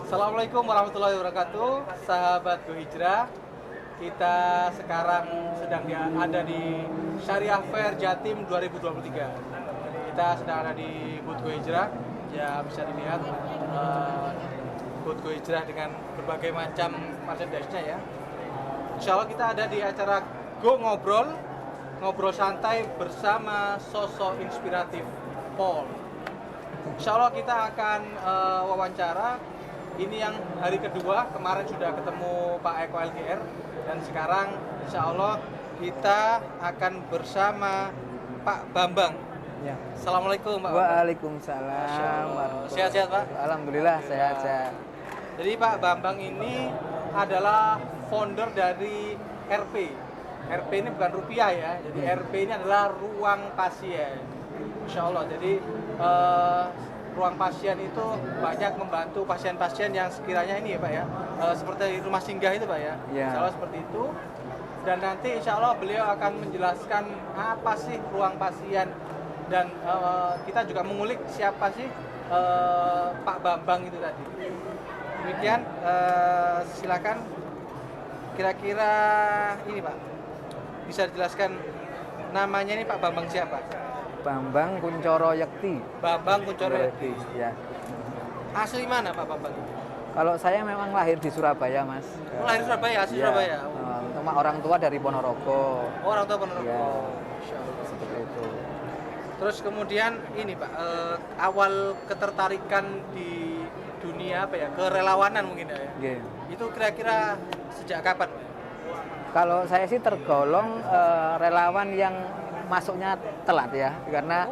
Assalamualaikum warahmatullahi wabarakatuh, sahabat Go Hijrah. Kita sekarang sedang ada di Syariah Fair Jatim 2023. Kita sedang ada di booth Go Hijrah. Ya bisa dilihat booth Go Hijrah dengan berbagai macam merchandise-nya ya. Insya Allah kita ada di acara Go Ngobrol santai bersama sosok inspiratif Paul. Insya Allah kita akan wawancara. Ini yang hari kedua, kemarin sudah ketemu Pak Eko LGR, dan sekarang insya Allah kita akan bersama Pak Bambang. Ya. Assalamualaikum Pak. Waalaikumsalam. Sehat-sehat Pak? Alhamdulillah sehat-sehat. Jadi Pak Bambang ini adalah founder dari RP. RP ini bukan rupiah ya, jadi RP ini adalah ruang pasien. Insya Allah, jadi ruang pasien itu banyak membantu pasien-pasien yang sekiranya ini ya Pak ya, seperti rumah singgah itu Pak ya, Insya Allah seperti itu. Dan nanti Insya Allah beliau akan menjelaskan apa sih ruang pasien, dan kita juga mengulik siapa sih Pak Bambang itu tadi. Demikian, silakan. Kira-kira ini Pak, bisa dijelaskan namanya ini Pak Bambang siapa? Bambang Kuncoro Yekti. Bambang Kuncoro Yekti. Ya. Asli mana Pak Bambang? Kalau saya memang lahir di Surabaya, Mas. Lahir Surabaya, asli ya. Surabaya. Cuma orang tua dari Ponorogo. Oh, orang tua Ponorogo. Ya. Insya Allah. Seperti itu. Terus kemudian ini Pak, awal ketertarikan di dunia apa ya, kerelawanan mungkin ya. Yeah. Itu kira-kira sejak kapan Pak? Kalau saya sih tergolong relawan yang masuknya telat ya, karena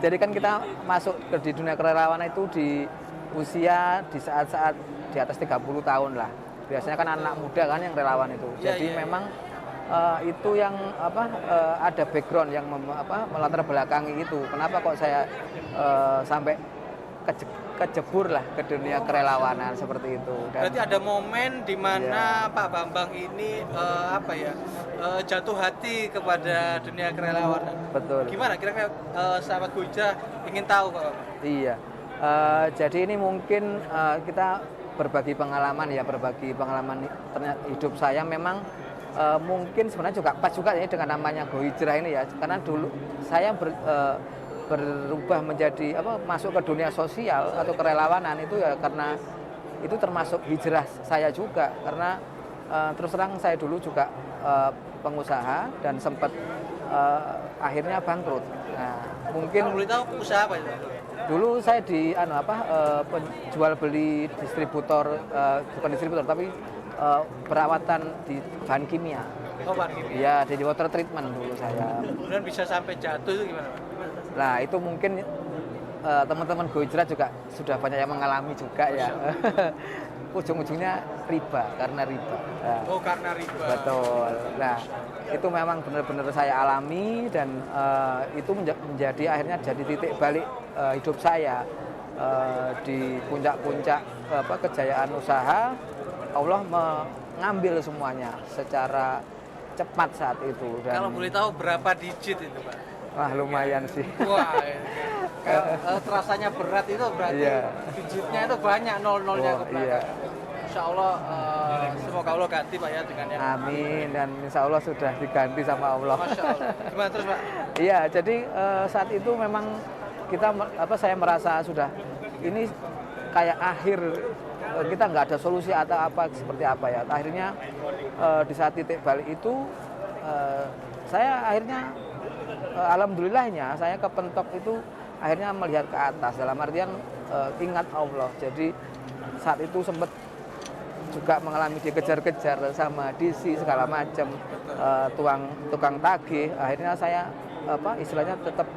jadi kan kita masuk di dunia kerelawanan itu di usia di saat-saat di atas 30 tahun lah. Biasanya kan anak muda kan yang relawan itu. Jadi memang itu yang ada background yang melatar belakangi itu. Kenapa kok saya sampai kejebur lah ke dunia kerelawanan seperti itu. Dan berarti ada momen di mana Pak Bambang ini jatuh hati kepada dunia kerelawanan. Betul. Gimana kira-kira sahabat Go Hijrah ingin tahu Pak Bambang? Iya. Jadi ini mungkin kita berbagi pengalaman ternyata hidup saya memang mungkin sebenarnya juga pas juga ya dengan namanya Go Hijrah ini ya. Karena dulu saya berubah menjadi masuk ke dunia sosial atau kerelawanan itu ya karena itu termasuk hijrah saya juga, karena terus terang saya dulu juga pengusaha dan sempat akhirnya bangkrut. Nah, mungkin boleh tahu usaha apa itu? Dulu saya di jual beli distributor, bukan distributor tapi perawatan di bahan kimia. Oh, bahan kimia. Iya, di water treatment dulu saya. Kemudian bisa sampai jatuh itu gimana Pak? Nah, itu mungkin teman-teman Go Hijrah juga sudah banyak yang mengalami juga ya. Ujung-ujungnya karena riba. Nah, oh, karena riba. Betul. Nah, itu memang benar-benar saya alami, dan itu menjadi akhirnya jadi titik balik hidup saya. Di puncak-puncak kejayaan usaha, Allah mengambil semuanya secara cepat saat itu. Dan kalau boleh tahu berapa digit itu Pak? Wah, lumayan sih. Wah, terasanya berat itu berarti digitnya itu banyak nol-nolnya ke belakang. Iya. Insya Allah semoga Allah ganti Pak ya dengan yang amin, dan insya Allah sudah diganti sama Allah. Masya Allah. Gimana terus Pak? Iya, jadi saat itu memang saya merasa sudah ini kayak akhir, kita nggak ada solusi atau seperti apa ya. Akhirnya di saat titik balik itu saya akhirnya alhamdulillahnya saya kepentok itu akhirnya melihat ke atas, dalam artian ingat Allah. Jadi saat itu sempat juga mengalami dikejar-kejar sama DC segala macam, tukang tagih. Akhirnya saya istilahnya tetap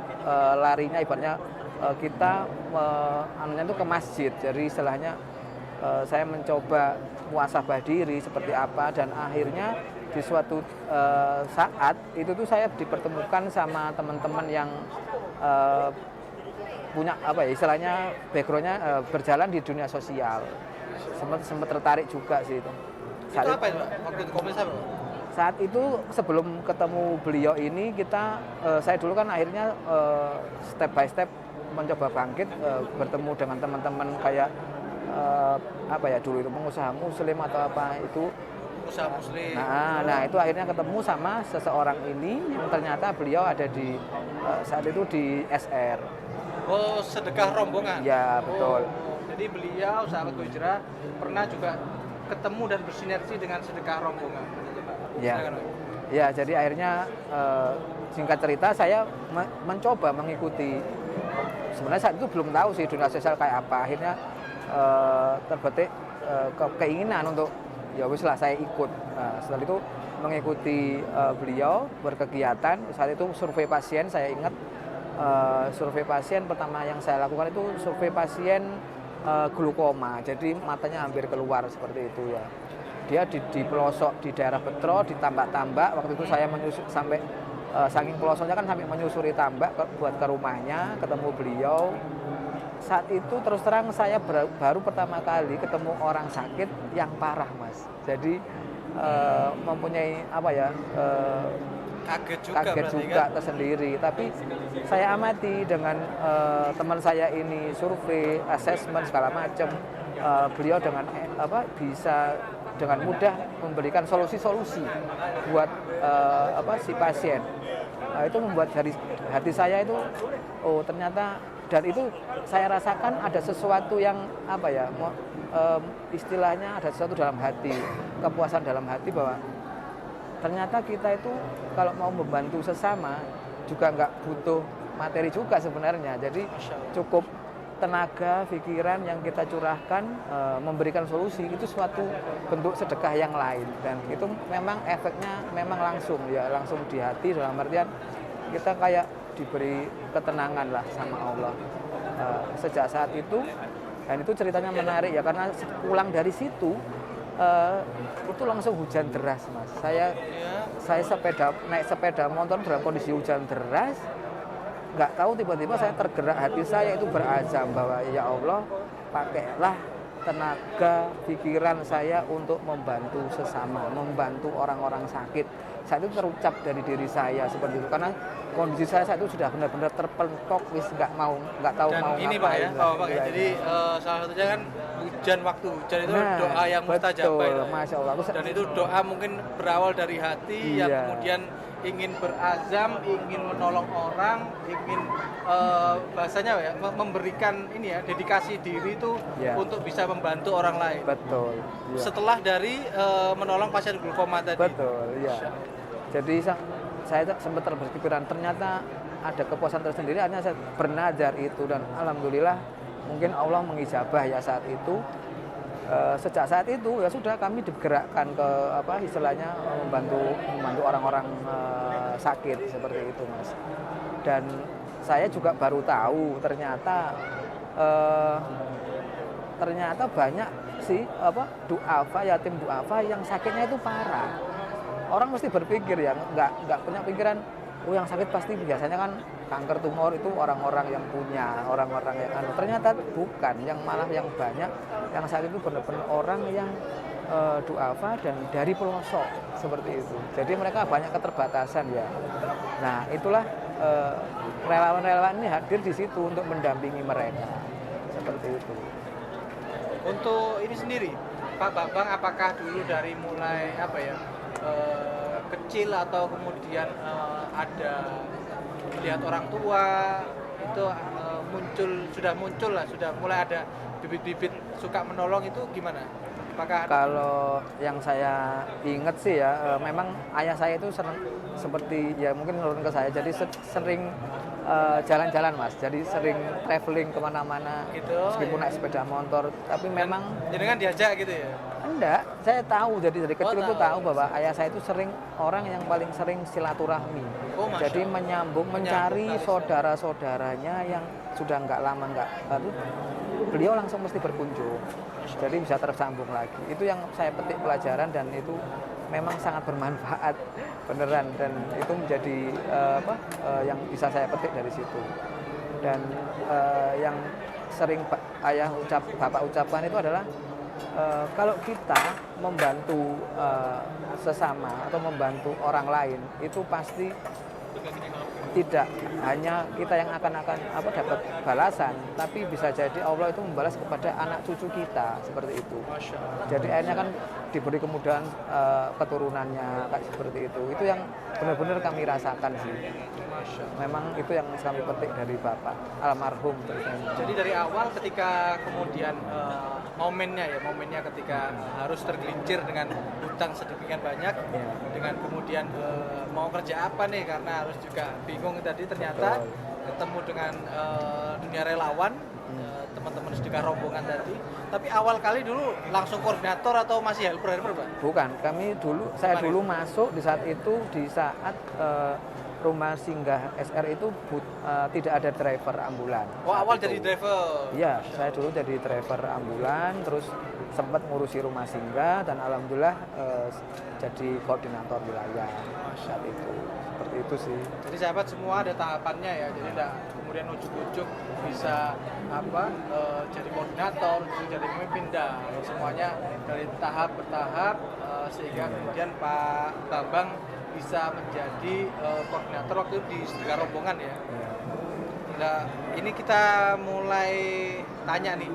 larinya ibaratnya kita itu ke masjid. Jadi istilahnya saya mencoba muhasabah diri seperti apa, dan akhirnya di suatu saat itu tuh saya dipertemukan sama teman-teman yang punya istilahnya backgroundnya berjalan di dunia sosial. Sempat tertarik juga sih itu. Saat itu apa itu Pak? Waktu itu komunitas apa? Saat itu sebelum ketemu beliau ini saya dulu kan akhirnya step by step mencoba bangkit, bertemu dengan teman-teman kayak apa ya dulu itu pengusaha muslim atau apa itu. Usaha muslim. Nah itu akhirnya ketemu sama seseorang ini yang ternyata beliau ada di saat itu di SR. Oh, sedekah rombongan. Ya betul. Jadi beliau sahabat Go Hijrah pernah juga ketemu dan bersinergi dengan sedekah rombongan. Ya. Silakan, Pak. Ya, jadi akhirnya singkat cerita saya mencoba mengikuti. Sebenarnya saat itu belum tahu sih dunia sosial kayak apa. Akhirnya terbetik keinginan untuk ya wis lah saya ikut. Nah, setelah itu mengikuti beliau berkegiatan. Saat itu survei pasien, saya ingat survei pasien pertama yang saya lakukan itu survei pasien glukoma. Jadi matanya hampir keluar seperti itu ya. Dia di pelosok di daerah Betro, di tambak-tambak. Waktu itu saya menyusur sampai saking pelosoknya kan sampai menyusuri tambak buat ke rumahnya, ketemu beliau. Saat itu terus terang saya baru pertama kali ketemu orang sakit yang parah, Mas. Jadi mempunyai apa ya? Kaget juga kan? Tersendiri. Tapi saya amati dengan teman saya ini survei, asesmen segala macam. Beliau dengan bisa dengan mudah memberikan solusi-solusi buat si pasien. Itu membuat dari hati saya itu ternyata, dan itu saya rasakan ada sesuatu yang istilahnya ada sesuatu dalam hati, kepuasan dalam hati bahwa ternyata kita itu kalau mau membantu sesama juga nggak butuh materi juga sebenarnya. Jadi cukup tenaga, pikiran yang kita curahkan memberikan solusi, itu suatu bentuk sedekah yang lain, dan itu memang efeknya memang langsung di hati, dalam artian kita kayak diberi ketenangan lah sama Allah sejak saat itu. Dan itu ceritanya menarik ya, karena pulang dari situ itu langsung hujan deras, Mas. Saya naik sepeda motor dalam kondisi hujan deras. Nggak tahu tiba-tiba saya tergerak, hati saya itu berazam bahwa ya Allah, pakailah tenaga pikiran saya untuk membantu sesama, membantu orang-orang sakit. Saat itu terucap dari diri saya seperti itu, karena kondisi saya saat itu sudah benar-benar terpentok, nggak tahu dan mau ini ngapain. Pak ya, jadi salah satunya kan waktu hujan itu doa yang mustajab. Masya Allah. Dan itu doa mungkin berawal dari hati yang kemudian ingin berazam, ingin menolong orang, ingin bahasanya ya memberikan ini ya, dedikasi diri itu untuk bisa membantu orang lain. Betul. Ya. Setelah dari menolong pasien glukoma tadi. Betul. Iya. Jadi saya sempat berpikiran ternyata ada kepuasan tersendiri. Akhirnya saya bernazar itu, dan alhamdulillah mungkin Allah mengijabah ya saat itu. Sejak saat itu ya sudah kami digerakkan ke istilahnya membantu orang-orang sakit seperti itu, Mas. Dan saya juga baru tahu ternyata banyak sih yatim duafa yang sakitnya itu parah. Orang mesti berpikir ya, nggak punya pikiran yang sakit pasti biasanya kan kanker, tumor, itu orang-orang yang punya, orang-orang yang ternyata bukan, yang malah yang banyak yang sakit itu benar-benar orang yang duafa dan dari pelosok seperti itu. Jadi mereka banyak keterbatasan ya. Nah itulah relawan-relawan ini hadir di situ untuk mendampingi mereka seperti itu. Untuk ini sendiri, Pak Bambang, apakah dulu dari mulai kecil atau kemudian ada melihat orang tua itu sudah mulai ada bibit-bibit suka menolong, itu gimana? Apakah kalau yang saya ingat sih ya, memang ayah saya itu seperti ya mungkin menurun ke saya, jadi sering jalan-jalan, Mas, jadi sering traveling kemana-mana gitu, meskipun naik sepeda motor, tapi memang jadi kan diajak gitu ya? Enggak, saya tahu, jadi dari kecil itu tahu bahwa ayah saya itu orang yang paling sering silaturahmi. Jadi mencari saudara-saudaranya yang sudah lalu beliau langsung mesti berkunjung. Jadi bisa tersambung lagi. Itu yang saya petik pelajaran, dan itu memang sangat bermanfaat beneran, dan itu menjadi yang bisa saya petik dari situ. Dan yang sering Bapak ucapkan itu adalah kalau kita membantu sesama atau membantu orang lain itu pasti tidak hanya kita yang akan dapat balasan, tapi bisa jadi Allah itu membalas kepada anak cucu kita seperti itu. Masya Allah. Jadi akhirnya kan diberi kemudahan keturunannya kayak seperti itu. Itu yang benar-benar kami rasakan sih. Masya Allah. Memang itu yang kami petik dari Bapak almarhum terutama. Jadi dari awal ketika kemudian momennya ketika harus tergelincir dengan hutang sedemikian banyak, Ya. dengan kemudian mau kerja apa nih karena harus juga bingung tadi, ternyata ketemu dengan dunia relawan, teman-teman sedekah rombongan tadi. Tapi awal kali dulu langsung koordinator atau masih helper Pak? Bukan, saya dulu masuk di saat itu di saat rumah singgah SR itu tidak ada driver ambulan. Oh, awal Saat jadi itu. driver. Iya, saya dulu jadi driver ambulan, terus sempat ngurusi rumah singgah dan alhamdulillah jadi koordinator wilayah saat itu. Seperti itu sih. Jadi sahabat semua ada tahapannya ya. Jadi tidak kemudian ujuk-ujuk bisa jadi koordinator, jadi pemimpin, semuanya dari tahap bertahap sehingga kemudian Pak Bambang bisa menjadi koordinator waktu itu di sedekah rombongan ya. Nah, ini kita mulai tanya nih,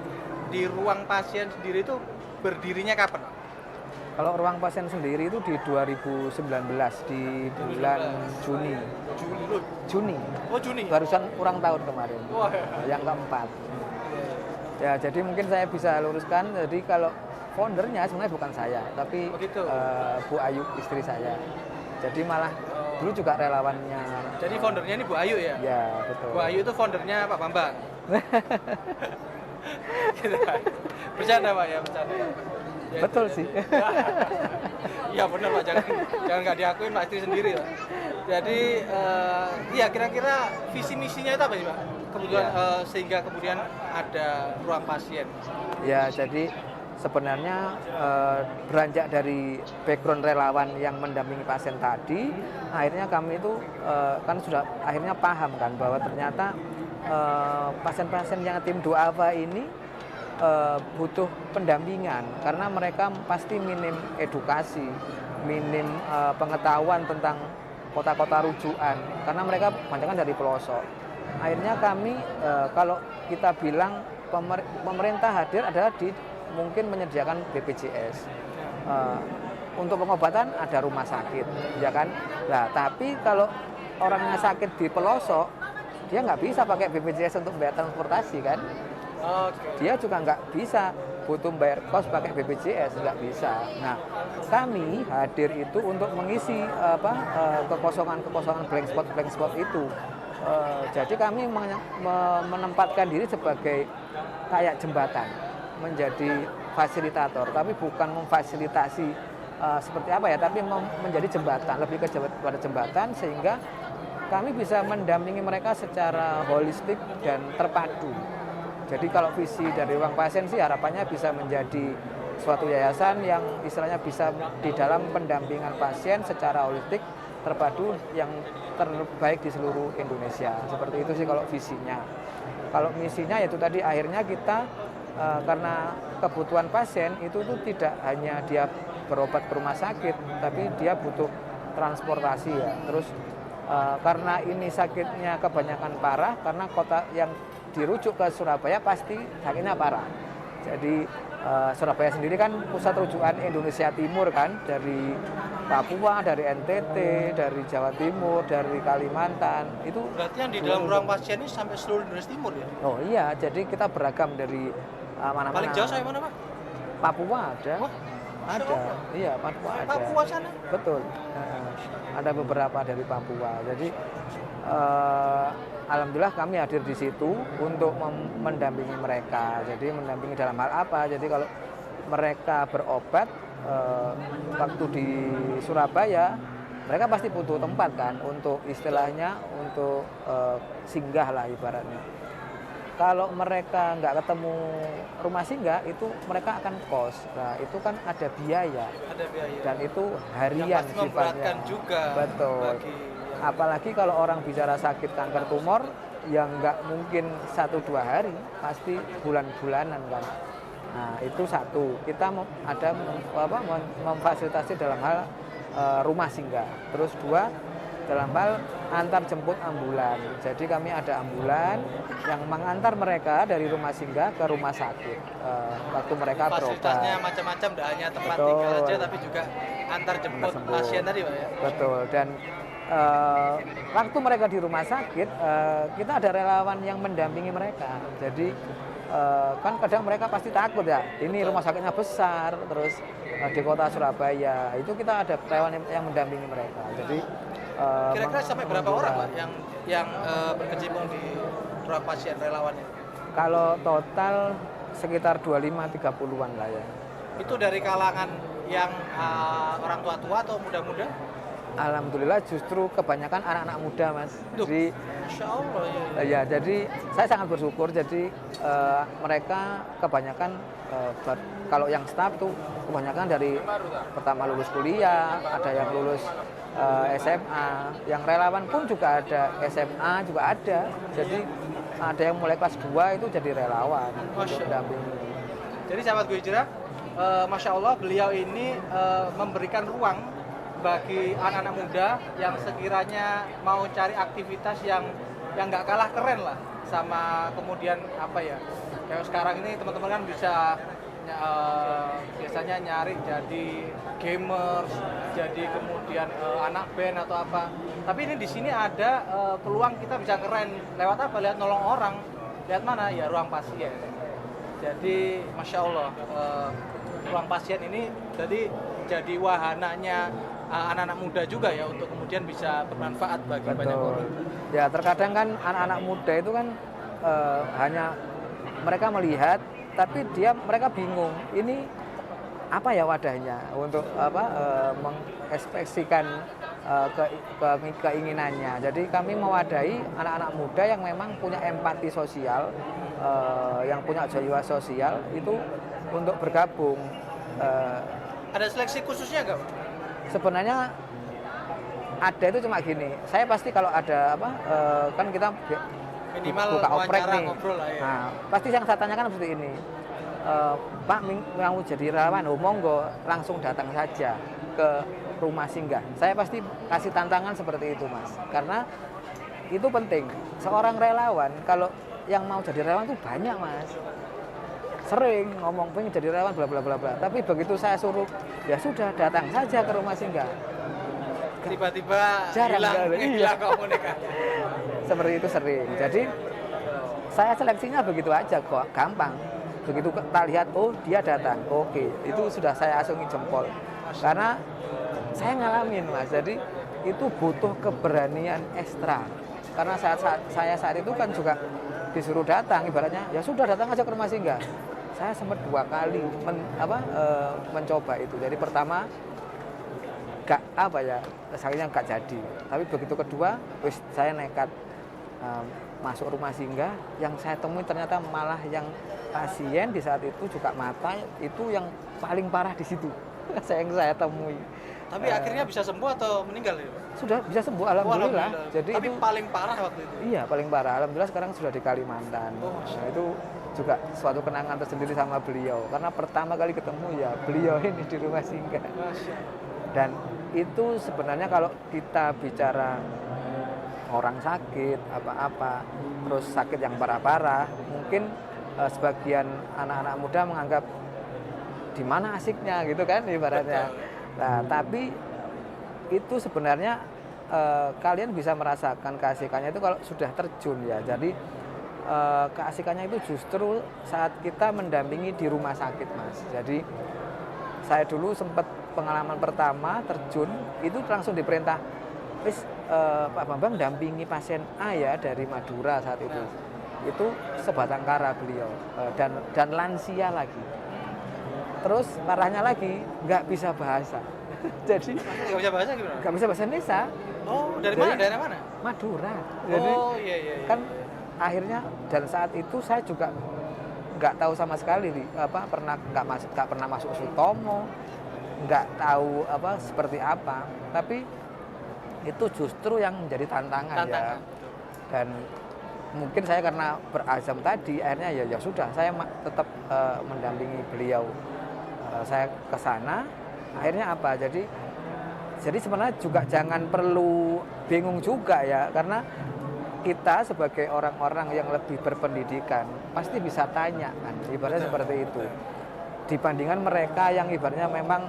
di ruang pasien sendiri itu berdirinya kapan? Kalau ruang pasien sendiri itu di 2019 di bulan Juni. Juni. Oh, Juni. Barusan ulang tahun kemarin. Wah. Yang keempat. Ya, jadi mungkin saya bisa luruskan. Jadi kalau foundernya sebenarnya bukan saya, tapi Begitu. Bu Ayu istri saya. Jadi malah dulu juga relawannya. Jadi foundernya ini Bu Ayu ya? Ya, betul. Bu Ayu itu foundernya Pak Bambang. Gitu. Bercanda Pak ya, bercanda. Ya, Betul itu, sih. Iya benar Pak, jangan nggak diakuin Pak istri sendiri Pak. Jadi iya kira-kira visi misinya itu apa sih Pak? Kemudian sehingga kemudian ada ruang pasien. Ya, jadi sebenarnya beranjak dari background relawan yang mendampingi pasien tadi, akhirnya kami itu kan sudah akhirnya paham kan bahwa ternyata pasien-pasien yang tim duafa ini butuh pendampingan karena mereka pasti minim edukasi, minim pengetahuan tentang kota-kota rujukan karena mereka kebanyakan dari pelosok. Akhirnya kami kalau kita bilang pemerintah hadir adalah mungkin menyediakan BPJS. Untuk pengobatan ada rumah sakit, ya kan? Nah, tapi kalau orangnya sakit di pelosok, dia nggak bisa pakai BPJS untuk bayar transportasi kan? Oke. Dia juga nggak bisa butuh bayar kos pakai BPJS, nggak bisa. Nah, kami hadir itu untuk mengisi kekosongan blank spot itu. Jadi kami menempatkan diri sebagai kayak jembatan, menjadi fasilitator, tapi bukan memfasilitasi seperti apa ya, tapi menjadi jembatan, lebih pada jembatan sehingga kami bisa mendampingi mereka secara holistik dan terpadu. Jadi kalau visi dari ruang pasien sih harapannya bisa menjadi suatu yayasan yang istilahnya bisa di dalam pendampingan pasien secara holistik terpadu yang terbaik di seluruh Indonesia. Seperti itu sih kalau visinya. Kalau misinya yaitu tadi akhirnya kita karena kebutuhan pasien itu tuh tidak hanya dia berobat ke rumah sakit, tapi dia butuh transportasi ya. Terus karena ini sakitnya kebanyakan parah, karena kota yang dirujuk ke Surabaya pasti sakitnya parah. Jadi Surabaya sendiri kan pusat rujukan Indonesia Timur kan, dari Papua, dari NTT, dari Jawa Timur, dari Kalimantan. Itu Berarti yang di dalam ruang pasien ini sampai seluruh Indonesia Timur ya? Oh iya, jadi kita beragam dari mana-mana. Paling jauh sampai mana Pak? Papua ada. Wah, Ada. Iya, Papua ada. Papua sana? Betul. Ada beberapa dari Papua. Jadi alhamdulillah kami hadir di situ untuk mendampingi mereka. Jadi mendampingi dalam hal apa? Jadi kalau mereka berobat waktu di Surabaya, mereka pasti butuh tempat kan untuk istilahnya untuk singgah lah ibaratnya. Kalau mereka nggak ketemu rumah singgah, itu mereka akan kos. Nah, itu kan ada biaya. Ada biaya. Dan itu harian yang pasti sifatnya. memberatkan juga. Betul. Apalagi kalau orang bicara sakit kanker tumor, yang nggak mungkin 1-2 hari, pasti bulan-bulanan kan. Nah, itu satu. Kita memfasilitasi dalam hal rumah singgah. Terus dua, dalam hal antar jemput ambulan. Jadi kami ada ambulan yang mengantar mereka dari rumah singgah ke rumah sakit waktu mereka berobat. Fasilitasnya macam-macam, tidak hanya tempat Betul. tinggal saja, tapi juga antar jemput pasien tadi Pak ya. Betul. Dan waktu mereka di rumah sakit, kita ada relawan yang mendampingi mereka. Jadi kan kadang mereka pasti takut ya, ini rumah sakitnya besar, terus di kota Surabaya, itu kita ada relawan yang mendampingi mereka. Jadi Kira-kira sampai berapa orang Pak yang berkecimpung di ruang pasien relawannya? Kalau total sekitar 25-30-an lah ya. Itu dari kalangan yang orang tua-tua atau muda-muda? Alhamdulillah justru kebanyakan anak-anak muda Mas. Jadi Masya Allah ya. ya, jadi saya sangat bersyukur. Jadi mereka kebanyakan kalau yang staff tuh kebanyakan dari pertama lulus kuliah, ada yang lulus SMA, yang relawan pun juga ada, SMA juga ada. Jadi ada yang mulai kelas 2 itu jadi relawan untuk mendampingi. Jadi sahabat Go Hijrah, Masya Allah beliau ini memberikan ruang bagi anak-anak muda yang sekiranya mau cari aktivitas yang nggak kalah keren lah sama kemudian apa ya, kayak sekarang ini teman-teman kan bisa biasanya nyari jadi gamers, jadi kemudian anak band atau apa. Tapi ini di sini ada peluang kita bisa keren lewat apa? Lihat nolong orang. Lihat mana? Ya ruang pasien. Jadi Masya Allah ruang pasien ini jadi wahananya anak-anak muda juga ya untuk kemudian bisa bermanfaat bagi banyak orang. Ya terkadang kan anak-anak muda itu kan hanya mereka melihat, tapi mereka bingung ini apa ya wadahnya untuk mengekspresikan keinginannya. Jadi kami mewadahi anak-anak muda yang memang punya empati sosial, yang punya jiwa sosial itu untuk bergabung. Ada seleksi khususnya nggak? Sebenarnya ada, itu cuma gini. Saya pasti kalau ada kan kita minimal buka oprek nih. Ngobrol lah ya. Nah, pasti yang saya tanyakan seperti ini. Pak mau jadi relawan, monggo langsung datang saja ke rumah singgah. Saya pasti kasih tantangan seperti itu, Mas. Karena itu penting. Seorang relawan kalau yang mau jadi relawan itu banyak, Mas. Sering ngomong pengen jadi relawan bla bla bla bla. Tapi begitu saya suruh, ya sudah datang saja ke rumah singgah. Tiba-tiba Jarang hilang komunikasi. Seperti itu sering. Jadi saya seleksinya begitu aja kok, gampang. Begitu kita lihat, oh dia datang, oke, itu sudah saya acungi jempol. Karena saya ngalamin Mas, jadi itu butuh keberanian ekstra. Karena saya saat itu kan juga disuruh datang, ibaratnya ya sudah datang aja ke rumah singgah. Saya sempat 2 kali mencoba itu. Jadi pertama sakitnya nggak jadi. Tapi begitu kedua, saya nekat masuk rumah singgah. Yang saya temui ternyata malah yang pasien di saat itu juga mata itu yang paling parah di situ. saya temui. Tapi akhirnya bisa sembuh atau meninggal ya? Sudah bisa sembuh, alhamdulillah. Jadi tapi itu paling parah waktu itu. Iya, paling parah. Alhamdulillah sekarang sudah di Kalimantan. Nah, itu juga suatu kenangan tersendiri sama beliau. Karena pertama kali ketemu ya beliau ini di rumah singgah. Dan itu sebenarnya kalau kita bicara orang sakit apa-apa, terus sakit yang parah-parah, mungkin sebagian anak-anak muda menganggap di mana asiknya gitu kan ibaratnya. Nah, tapi itu sebenarnya kalian bisa merasakan keasikannya itu kalau sudah terjun ya. Jadi keasikannya itu justru saat kita mendampingi di rumah sakit, Mas. Jadi saya dulu sempat pengalaman pertama terjun itu langsung diperintah, Pak Bambang dampingi pasien A ya dari Madura saat itu. Itu sebatang kara beliau dan lansia lagi. Terus parahnya lagi nggak bisa bahasa. Jadi nggak bisa bahasa gimana? Nggak bisa bahasa Indonesia. Oh, dari mana? Daerah mana? Madura. Jadi, iya. Kan akhirnya dan saat itu saya juga nggak tahu sama sekali nggak pernah masuk Sutomo, nggak tahu seperti apa. Tapi itu justru yang menjadi tantangan. Ya. Dan mungkin saya karena berazam tadi, akhirnya ya sudah saya tetap mendampingi beliau. Saya ke sana, akhirnya apa? Jadi jadi sebenarnya juga jangan perlu bingung juga ya, karena kita sebagai orang-orang yang lebih berpendidikan pasti bisa tanya kan, ibaratnya seperti itu. Dibandingkan mereka yang ibaratnya memang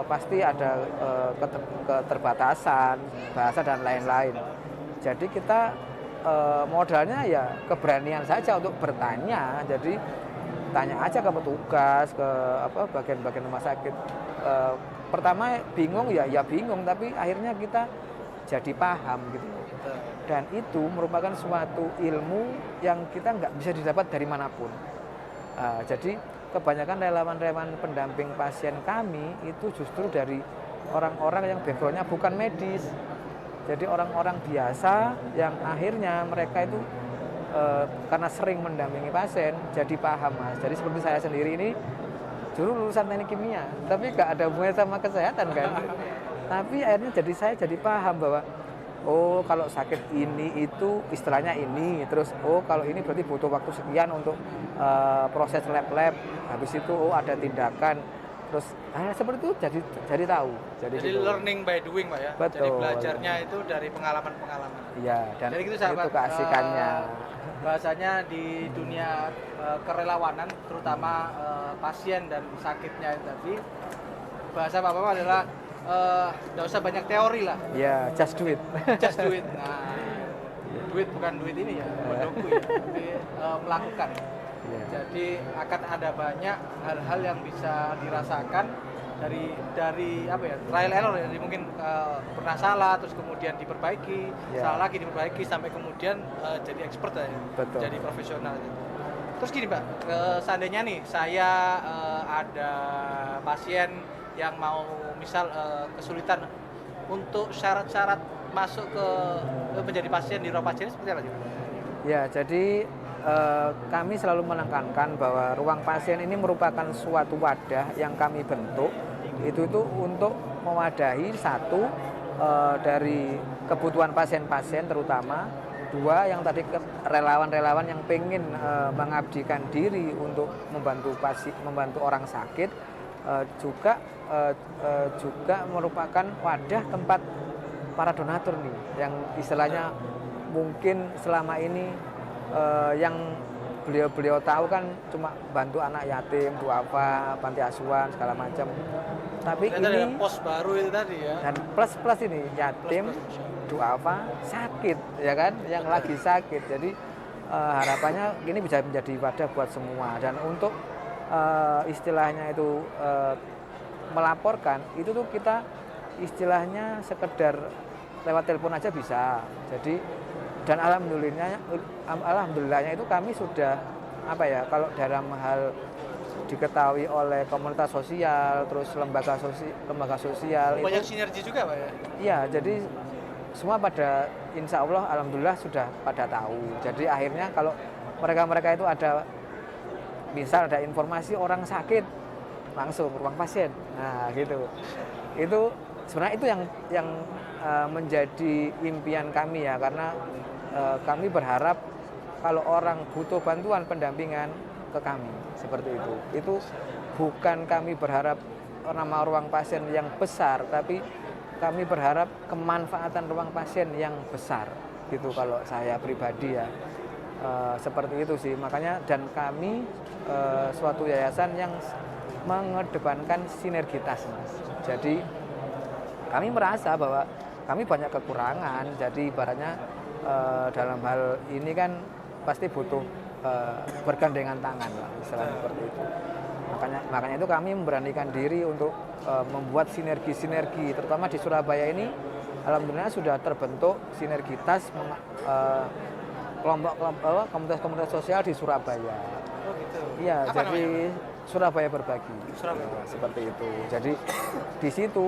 pasti ada keterbatasan bahasa dan lain-lain. Jadi kita modalnya ya keberanian saja untuk bertanya. Jadi tanya aja ke petugas, ke bagian-bagian rumah sakit. Pertama bingung ya bingung, tapi akhirnya kita jadi paham gitu. Dan itu merupakan suatu ilmu yang kita nggak bisa didapat dari manapun. Jadi kebanyakan relawan-relawan pendamping pasien kami itu justru dari orang-orang yang backgroundnya bukan medis. Jadi orang-orang biasa yang akhirnya mereka itu karena sering mendampingi pasien jadi paham, Mas. Jadi seperti saya sendiri ini dulu lulusan teknik kimia, tapi nggak ada hubungannya sama kesehatan kan. Tapi akhirnya saya jadi paham bahwa oh kalau sakit ini itu istilahnya ini, terus oh kalau ini berarti butuh waktu sekian untuk proses lab-lab, habis itu oh ada tindakan, terus seperti itu jadi tahu. Jadi gitu. Learning by doing, Pak ya. Betul. Jadi belajarnya itu dari pengalaman-pengalaman. Iya, dan jadi gitu, sahabat, itu keasikannya. Bahasanya di dunia kerelawanan, terutama pasien dan sakitnya tadi, bahasa Pak Bambang adalah nggak usah banyak teori lah. Ya, just do it. Just do it. Nah, duit bukan duit ini ya, mendoku ya, tapi melakukan. Ya. Jadi akan ada banyak hal-hal yang bisa dirasakan dari apa ya, trial error ya. Jadi mungkin pernah salah terus kemudian diperbaiki, salah lagi diperbaiki sampai kemudian jadi expert ya. Betul. Jadi profesional. Terus gini Pak, seandainya nih saya ada pasien yang mau misal kesulitan untuk syarat-syarat masuk ke menjadi pasien di ruang pasien seperti apa sih? Ya, jadi kami selalu menekankan bahwa ruang pasien ini merupakan suatu wadah yang kami bentuk itu untuk mewadahi satu dari kebutuhan pasien-pasien terutama, dua yang tadi relawan-relawan yang pengen mengabdikan diri untuk membantu orang sakit, juga merupakan wadah tempat para donatur nih yang istilahnya mungkin selama ini yang beliau tahu kan cuma bantu anak yatim, duafa, panti asuhan segala macam. Tapi ini ini pos baru itu tadi ya. dan plus ini yatim, duafa, sakit ya kan, yang lagi sakit. Jadi harapannya ini bisa menjadi wadah buat semua, dan untuk istilahnya itu melaporkan itu tuh kita istilahnya sekedar lewat telepon aja bisa. Jadi dan alhamdulillahnya itu kami sudah kalau dalam hal diketahui oleh komunitas sosial, terus lembaga sosial banyak itu, sinergi juga Pak ya. Iya, jadi semua pada insya Allah alhamdulillah sudah pada tahu. Jadi akhirnya kalau mereka itu ada misal ada informasi orang sakit langsung ruang pasien, nah gitu. Itu sebenarnya itu yang menjadi impian kami ya, karena kami berharap kalau orang butuh bantuan pendampingan ke kami seperti itu. Itu bukan kami berharap nama ruang pasien yang besar, tapi kami berharap kemanfaatan ruang pasien yang besar gitu kalau saya pribadi ya. Seperti itu sih, makanya dan kami suatu yayasan yang mengedepankan sinergitas, Mas. Jadi kami merasa bahwa kami banyak kekurangan, jadi ibaratnya dalam hal ini kan pasti butuh bergandengan tangan lah, istilahnya seperti itu. Makanya itu kami memberanikan diri untuk membuat sinergi-sinergi, terutama di Surabaya ini alhamdulillah sudah terbentuk sinergitas kelompok-kelompok komunitas sosial di Surabaya. Oh gitu. Iya, Apa jadi namanya? Surabaya Berbagi. Surabaya. Seperti itu. Jadi di situ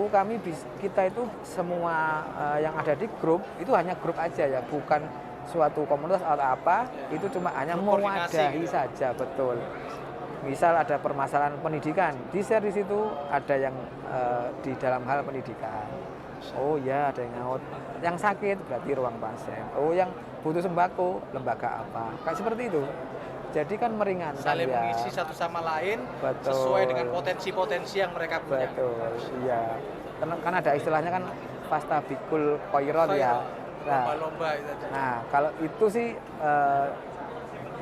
kita itu semua yang ada di grup itu hanya grup aja ya, bukan suatu komunitas atau apa, itu cuma hanya mewadahi gitu. saja, betul. Misal ada permasalahan pendidikan, di-share di situ, ada yang di dalam hal pendidikan. Oh ya, ada yang nyaut. Yang sakit berarti ruang pasien. Oh, yang butuh sembako, lembaga apa. Kayak seperti itu. Jadi kan meringankan saling ya. mengisi satu sama lain. Betul. Sesuai dengan potensi-potensi yang mereka punya. Betul, iya. kan ada istilahnya kan fastabikul khairat ya. Nah, Lomba-lomba itu tadi. nah, kalau itu sih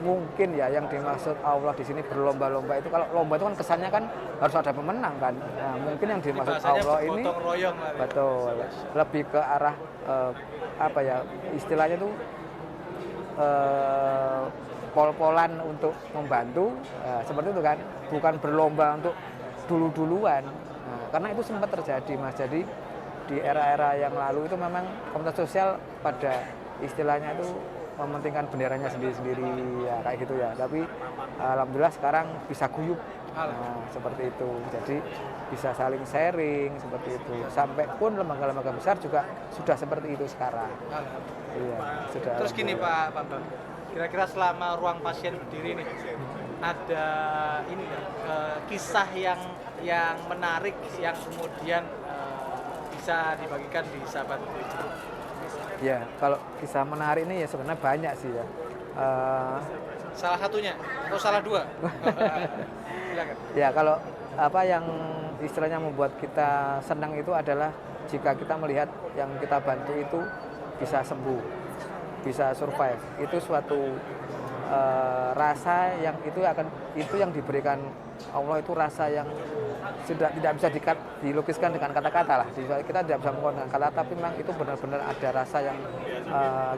mungkin ya yang dimaksud Allah di sini berlomba-lomba itu, kalau lomba itu kan kesannya kan harus ada pemenang kan. Nah, mungkin yang dimaksud Bahasanya Allah ini gotong royong lah. betul lebih ke arah apa ya istilahnya tuh pol-polan untuk membantu, seperti itu kan, bukan berlomba untuk dulu-duluan. Nah, karena itu sempat terjadi Mas. Jadi di era-era yang lalu itu memang komunitas sosial pada istilahnya itu mementingkan benderanya sendiri-sendiri ya kayak gitu ya. Tapi alhamdulillah sekarang bisa guyup. Nah, seperti itu. Jadi bisa saling sharing seperti itu. Sampai pun lembaga-lembaga besar juga sudah seperti itu sekarang. Iya, sudah. Terus gini Pak Bambang, kira-kira selama ruang pasien berdiri nih, ada ini nggak, kisah yang menarik yang kemudian bisa dibagikan di sahabat Hijrah? Ya, kalau kisah menarik ini ya sebenarnya banyak sih ya. Salah satunya atau salah dua? Silakan. Ya, kalau apa yang istilahnya membuat kita senang itu adalah jika kita melihat yang kita bantu itu bisa sembuh, bisa survive. Itu suatu rasa yang itu yang diberikan Allah, itu rasa yang sudah tidak bisa dilukiskan dengan kata-kata lah. Kita tidak bisa mengungkapkan dengan kata, tapi memang itu benar-benar ada rasa yang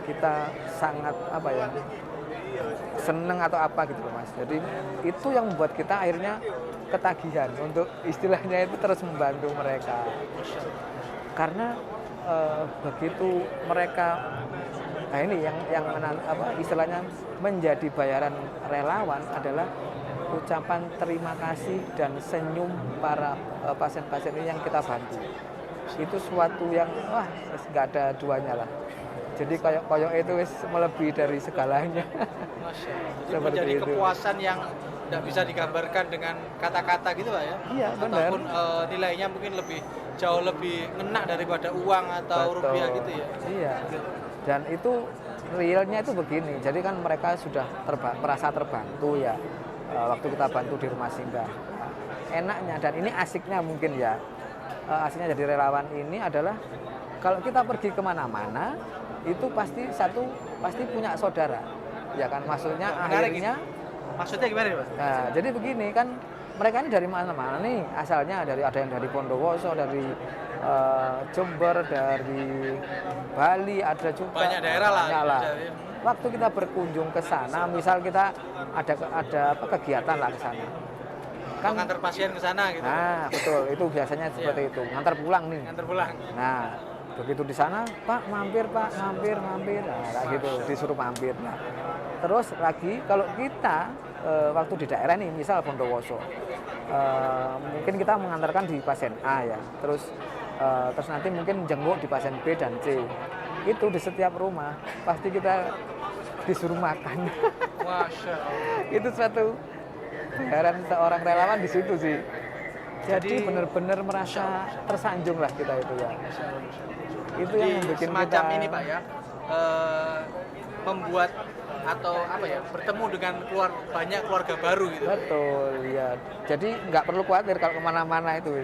kita sangat apa ya seneng atau apa gitu loh Mas. Jadi itu yang membuat kita akhirnya ketagihan untuk istilahnya itu terus membantu mereka. Karena begitu mereka, nah ini yang istilahnya menjadi bayaran relawan adalah ucapan terima kasih dan senyum para pasien-pasien ini yang kita bantu. Itu suatu yang wah nggak ada duanya lah. Jadi koyok itu wis melebihi dari segalanya. Masya Allah. Jadi Seperti menjadi itu. kepuasan yang tidak bisa digambarkan dengan kata-kata gitu Pak ya? Iya, benar. Ataupun nilainya mungkin jauh lebih ngena daripada uang atau Betul. rupiah gitu ya? Iya. Dan itu realnya itu begini. Jadi kan mereka sudah merasa terbantu ya waktu kita bantu di rumah singgah. Enaknya dan ini asiknya mungkin ya. Asiknya jadi relawan ini adalah kalau kita pergi kemana-mana itu pasti punya saudara. Ya kan, maksudnya Menarik akhirnya ini. Maksudnya gimana nih Mas? nah, jadi begini kan, mereka ini dari mana-mana nih, asalnya ada yang dari Bondowoso, dari Jember, dari Bali, ada juga Banyak daerah lah. banyak lah. Waktu kita berkunjung ke sana, misal kita ada kegiatan lah ke sana. Kan ngantar pasien ke sana gitu. Nah, betul, itu biasanya seperti itu, ngantar pulang nih. Ngantar pulang. Nah, begitu di sana, Pak, mampir, nah, kayak gitu, disuruh mampir. Nah, terus lagi kalau kita waktu di daerah nih, misal Bondowoso, mungkin kita mengantarkan di pasien A ya, terus nanti mungkin jenguk di pasien B dan C. Itu di setiap rumah pasti kita disuruh makan. Masya Allah. Itu suatu bayaran seorang relawan di situ sih. Jadi benar-benar merasa tersanjung lah kita itu ya. Itu yang membuat semacam kita ini Pak ya, membuat atau apa ya, bertemu dengan banyak keluarga baru gitu. betul ya. Jadi nggak perlu khawatir kalau kemana-mana itu.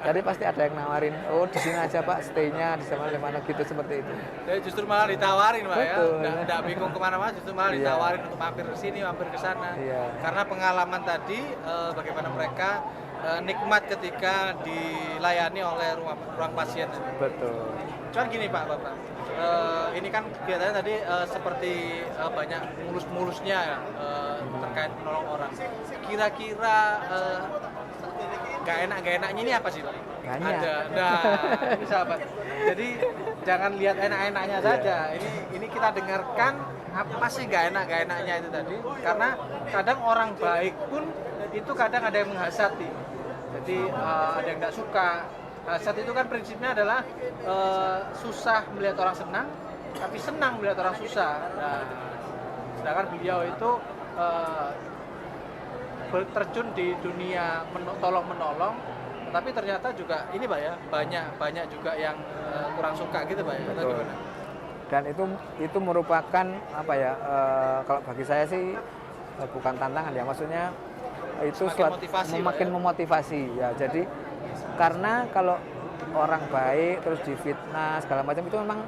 Jadi pasti ada yang nawarin, oh di sini aja Pak, stay-nya di mana gitu, seperti itu. Jadi justru malah ditawarin Pak Betul. ya, nggak bingung kemana-mana, justru malah Iya. ditawarin untuk mampir ke sini, mampir ke sana. Iya. Karena pengalaman tadi bagaimana mereka nikmat ketika dilayani oleh ruang pasien. Betul. Cuman gini Pak Bapak, ini kan kegiatannya tadi seperti banyak mulus-mulusnya ya, terkait menolong orang. Kira-kira gak enaknya ini apa sih Pak? Banyak. Ada. Nah, ini sahabat. Jadi jangan lihat enak-enaknya saja. Ini kita dengarkan apa sih gak enaknya itu tadi. Karena kadang orang baik pun itu kadang ada yang menghasati. Jadi ada yang tidak suka. Hasad itu kan prinsipnya adalah susah melihat orang senang, tapi senang melihat orang susah. Nah, sedangkan beliau itu terjun di dunia tolong menolong, tapi ternyata juga ini Pak ya, banyak juga yang kurang suka gitu Pak ya. Atau Betul. gimana? Dan itu merupakan apa ya? Kalau bagi saya sih bukan tantangan ya, maksudnya itu Semakin motivasi, makin Pak, ya? memotivasi ya. Jadi karena kalau orang baik terus difitnah segala macam itu memang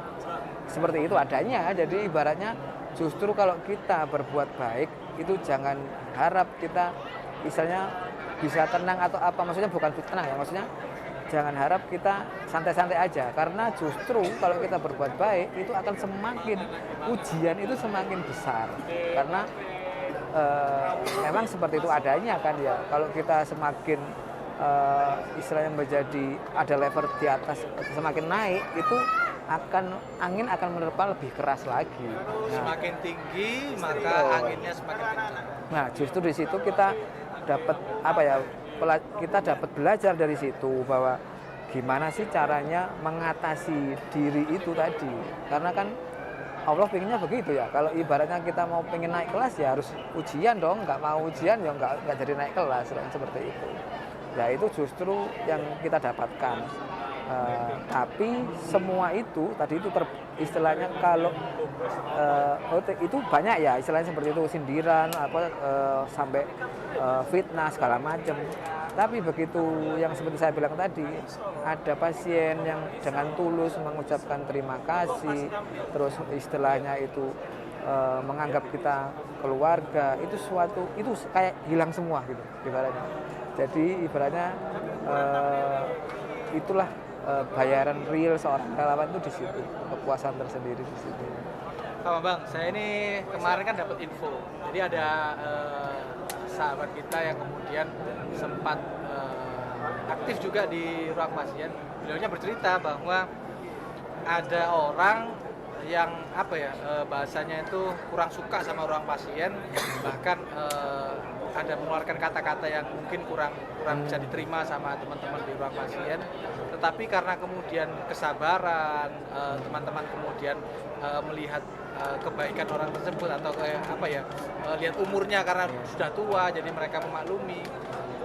seperti itu adanya. Jadi ibaratnya justru kalau kita berbuat baik itu jangan harap kita misalnya bisa tenang atau apa, maksudnya bukan tenang ya, maksudnya jangan harap kita santai-santai aja, karena justru kalau kita berbuat baik itu akan semakin ujian itu semakin besar, karena memang seperti itu adanya kan ya. Kalau kita semakin istilahnya menjadi ada level di atas semakin naik itu angin akan menerpa lebih keras lagi. Semakin tinggi maka anginnya semakin kencang. Nah, justru di situ kita dapat apa ya? Kita dapat belajar dari situ bahwa gimana sih caranya mengatasi diri itu tadi. Karena kan Allah pengennya begitu ya. Kalau ibaratnya kita mau pengen naik kelas ya harus ujian dong. Nggak mau ujian ya nggak jadi naik kelas kan, seperti itu. Ya itu justru yang kita dapatkan. Tapi semua itu tadi itu istilahnya kalau itu banyak ya istilahnya seperti itu, sindiran apa sampai fitnah segala macam. Tapi begitu yang seperti saya bilang tadi, ada pasien yang dengan tulus mengucapkan terima kasih, terus istilahnya itu menganggap kita keluarga, itu suatu itu kayak hilang semua gitu ibaratnya. Jadi ibaratnya itulah bayaran real seorang relawan itu di situ, kepuasan tersendiri di situ. Sama Bang, saya ini kemarin kan dapat info. Jadi ada sahabat kita yang kemudian sempat aktif juga di ruang pasien. Beliaunya bercerita bahwa ada orang yang apa ya bahasanya itu kurang suka sama ruang pasien, bahkan ada mengeluarkan kata-kata yang mungkin kurang bisa diterima sama teman-teman di ruang pasien. Tetapi karena kemudian kesabaran teman-teman kemudian melihat kebaikan orang tersebut atau lihat umurnya karena sudah tua, jadi mereka memaklumi.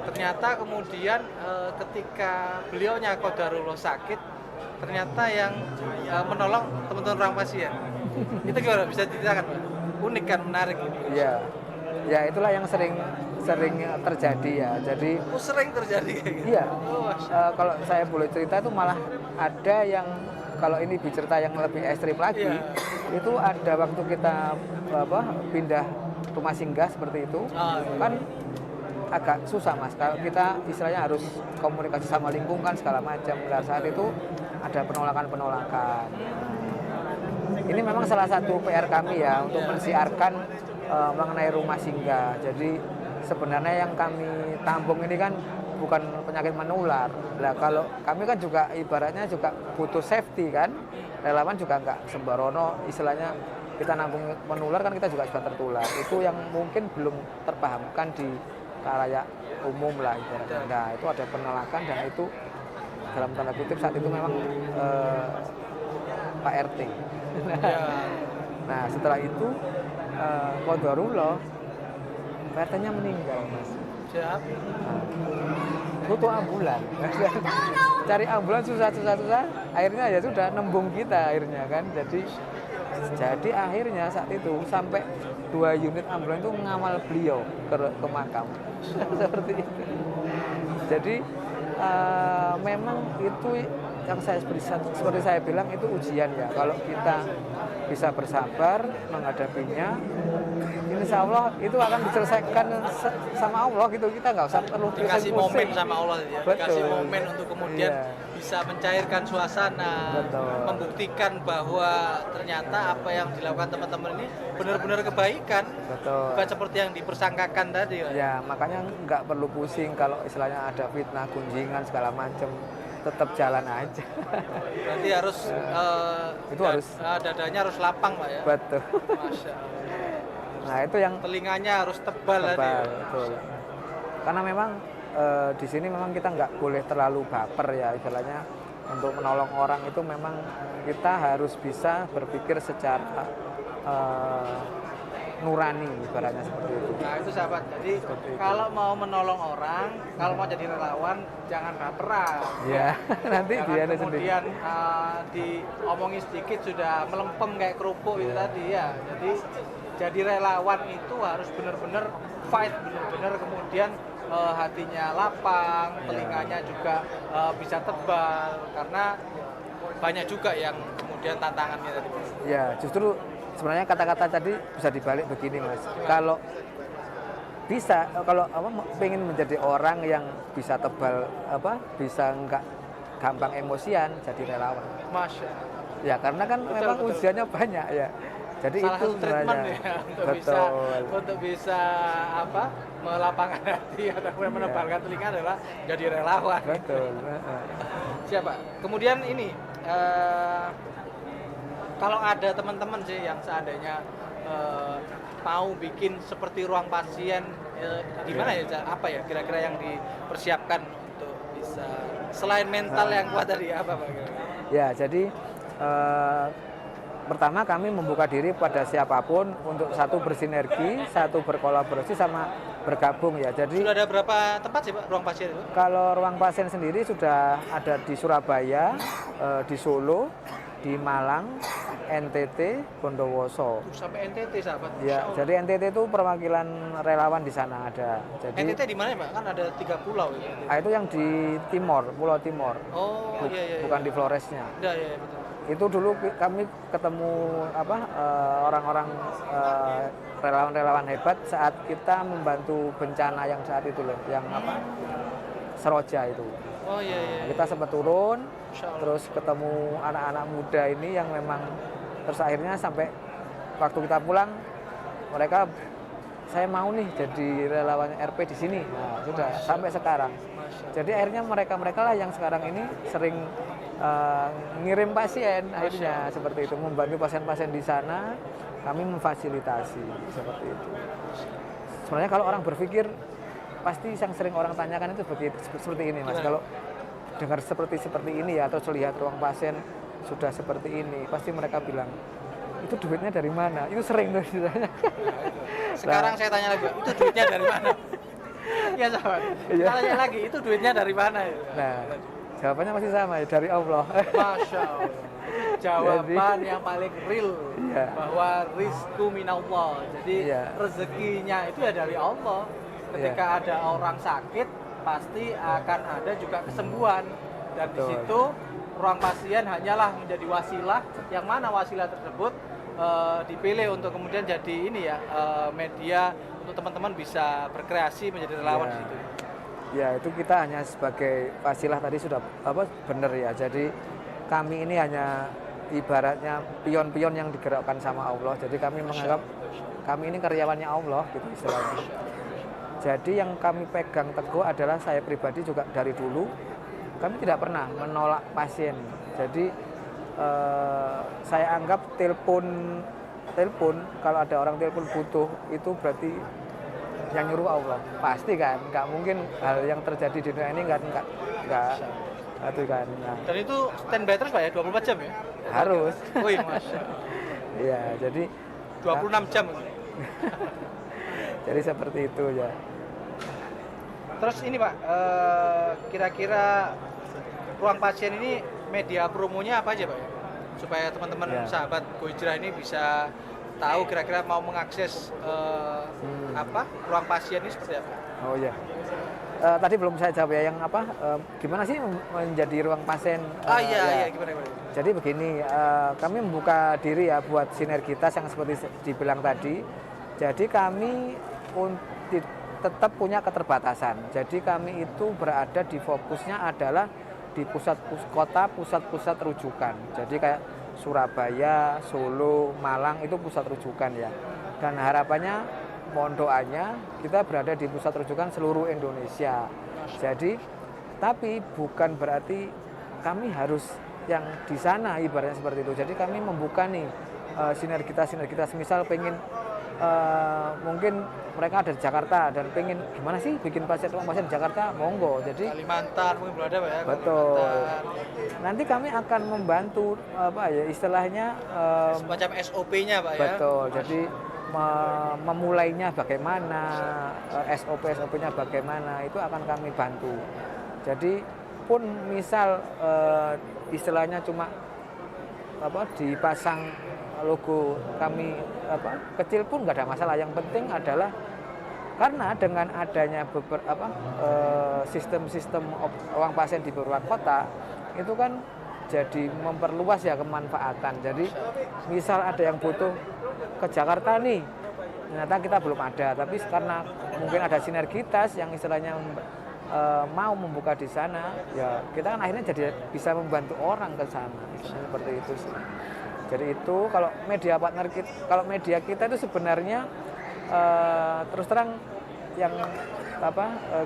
Ternyata kemudian ketika beliaunya qadarullah sakit, ternyata yang menolong teman-teman orang pasien. Itu gimana, bisa diceritakan Pak? Unik kan, menarik gitu. Iya. Ya itulah yang sering terjadi ya. Jadi sering terjadi kayak gitu. Iya. Kalau saya boleh cerita itu malah ada yang kalau ini cerita yang lebih ekstrim lagi, itu ada waktu kita pindah rumah singgah seperti itu, kan agak susah Mas. Kalau kita istilahnya harus komunikasi sama lingkungan segala macam. Dan saat itu ada penolakan. Ini memang salah satu PR kami ya untuk mensiarkan mengenai rumah singgah. Jadi sebenarnya yang kami tampung ini kan bukan penyakit menular. Nah, kalau kami kan juga ibaratnya juga butuh safety kan. Relawan juga nggak sembarono istilahnya kita nampung menular kan kita juga tertular. Itu yang mungkin belum terpahamkan di khalayak umum lah ibaratnya. Nah, itu ada penolakan dan itu dalam tanda kutip saat itu memang Pak RT. Nah, setelah itu qadarullah Pak RT-nya meninggal, Mas. Siap. Butuh ambulan. Cari ambulan susah. Akhirnya ya sudah nembung kita akhirnya kan. Jadi akhirnya saat itu sampai 2 unit ambulan itu ngawal beliau ke makam. Seperti itu. Jadi memang itu yang seperti saya bilang itu ujian ya. Kalau kita bisa bersabar menghadapinya, insya Allah itu akan diselesaikan sama Allah gitu. Kita nggak usah perlu dikasih momen sama Allah ya. Dikasih momen untuk kemudian bisa mencairkan suasana. Betul. Membuktikan bahwa ternyata apa yang dilakukan teman-teman ini benar-benar kebaikan. Betul. Bukan seperti yang dipersangkakan tadi ya. Makanya nggak perlu pusing kalau istilahnya ada fitnah, gunjingan segala macam, tetap jalan aja. Berarti harus itu harus dadanya harus lapang Pak ya. Betul. Masya Allah. Nah itu yang telinganya harus tebal tadi. Betul. Karena memang di sini memang kita nggak boleh terlalu baper ya istilahnya. Untuk menolong orang itu memang kita harus bisa berpikir secara nurani ibaratnya seperti itu. Nah itu sahabat, jadi kalau mau menolong orang, kalau mau jadi relawan jangan baperan. Ya, nanti dia ada kemudian diomongin sedikit sudah melempem kayak kerupuk itu tadi ya. Jadi relawan itu harus benar-benar fight, benar-benar kemudian hatinya lapang, telinganya juga bisa tebal, karena banyak juga yang kemudian tantangannya tadi. Ya, justru sebenarnya kata-kata tadi bisa dibalik begini, Mas. Kalau bisa, kalau pengen menjadi orang yang bisa tebal, bisa nggak gampang emosian, jadi relawan. Masya. Ya, karena kan Betul, memang betul. ujiannya banyak ya. Jadi Salah itu satu treatment sebenarnya. ya Betul. untuk bisa apa melapangkan hati atau menebalkan telinga adalah jadi relawan. Betul. Siapa? Kemudian ini kalau ada teman-teman sih yang seandainya mau bikin seperti ruang pasien, gimana ya? Apa ya kira-kira yang dipersiapkan untuk bisa selain mental yang kuat tadi apa Pak? Ya, jadi pertama kami membuka diri pada siapapun untuk satu bersinergi, satu berkolaborasi sama bergabung ya. Jadi Sudah ada berapa tempat sih Pak ruang pasien itu? kalau ruang pasien sendiri sudah ada di Surabaya, di Solo, di Malang, NTT, Bondowoso. Sampai NTT sahabat. Ya, jadi NTT itu perwakilan relawan di sana ada. Jadi NTT di mana ya Pak? Kan ada 3 pulau ya. itu yang di Timor, Pulau Timor. Oh iya. Bukan di Floresnya. Iya betul. Itu dulu kami ketemu orang-orang relawan-relawan hebat saat kita membantu bencana yang saat itu loh, yang Seroja itu. Oh iya. Kita sempat turun, Insya Allah. terus ketemu anak-anak muda ini yang memang terus akhirnya sampai waktu kita pulang mereka saya mau nih jadi relawan RP di sini. Nah, sudah sampai sekarang. Jadi akhirnya mereka lah yang sekarang ini sering ngirim pasien akhirnya seperti itu, membantu pasien-pasien di sana, kami memfasilitasi seperti itu. Sebenarnya kalau orang berpikir pasti yang sering orang tanyakan itu seperti ini Mas. Kalau dengar seperti ini ya atau lihat ruang pasien sudah seperti ini, pasti mereka bilang itu duitnya dari mana? Itu sering tuh ditanya. Sekarang saya tanya lagi, itu duitnya dari mana? Ya sahabat. Kita tanya lagi, itu duitnya dari mana? Nah, jawabannya masih sama ya, dari Allah. Masya Allah. Itu jawaban yang paling real bahwa rizku minallah. Jadi rezekinya itu ya dari Allah. Ketika ada orang sakit, pasti akan ada juga kesembuhan. Dan di situ ruang pasien hanyalah menjadi wasilah, yang mana wasilah tersebut dipilih untuk kemudian jadi ini ya media untuk teman-teman bisa berkreasi menjadi relawan di situ. Ya, itu kita hanya sebagai wasilah tadi sudah benar ya. Jadi kami ini hanya ibaratnya pion-pion yang digerakkan sama Allah. Jadi kami menganggap kami ini karyawannya Allah gitu istilahnya. Jadi yang kami pegang teguh adalah saya pribadi juga dari dulu kami tidak pernah menolak pasien. Jadi saya anggap telepon kalau ada orang telepon butuh itu berarti yang nyuruh Allah, pasti kan, nggak mungkin hal yang terjadi di dunia ini nggak itu kan. Nah, dan itu standby terus Pak ya, 24 jam ya? Harus. Wih, Masya. Iya, jadi 26 jam. Jadi seperti itu ya. Terus ini Pak, kira-kira ruang pasien ini media promonya apa aja Pak ya? Supaya teman-teman sahabat Go Hijrah ini bisa tahu kira-kira mau mengakses ruang pasien ini seperti apa? Oh iya. Tadi belum saya jawab ya, yang gimana sih menjadi ruang pasien? Iya, gimana? Jadi begini, kami membuka diri ya buat sinergitas yang seperti dibilang tadi. Jadi kami tetap punya keterbatasan. Jadi kami itu berada di fokusnya adalah di pusat-pusat rujukan. Jadi kayak Surabaya, Solo, Malang itu pusat rujukan ya. Dan harapannya, mohon doanya, kita berada di pusat rujukan seluruh Indonesia. Jadi, tapi bukan berarti kami harus yang di sana ibaratnya seperti itu. Jadi kami membuka nih sinergitas, misal pengen mungkin mereka ada di Jakarta dan pengen gimana sih bikin ruang pasien di Jakarta, monggo. Jadi Kalimantan mungkin belum ada Pak ya. Betul. Nanti kami akan membantu istilahnya semacam SOP-nya Pak ya. Betul. Jadi memulainya bagaimana, SOP-nya bagaimana, itu akan kami bantu. Jadi pun misal istilahnya cuma dipasang logo kami kecil pun nggak ada masalah. Yang penting adalah Karena dengan adanya sistem-sistem ruang pasien di beberapa kota itu kan jadi memperluas ya kemanfaatan. Jadi misal ada yang butuh ke Jakarta nih, ternyata kita belum ada, tapi karena mungkin ada sinergitas yang istilahnya mau membuka di sana, ya kita kan akhirnya jadi bisa membantu orang ke sana, seperti itu sih. Jadi itu kalau media partner kita, kalau media kita itu sebenarnya terus terang yang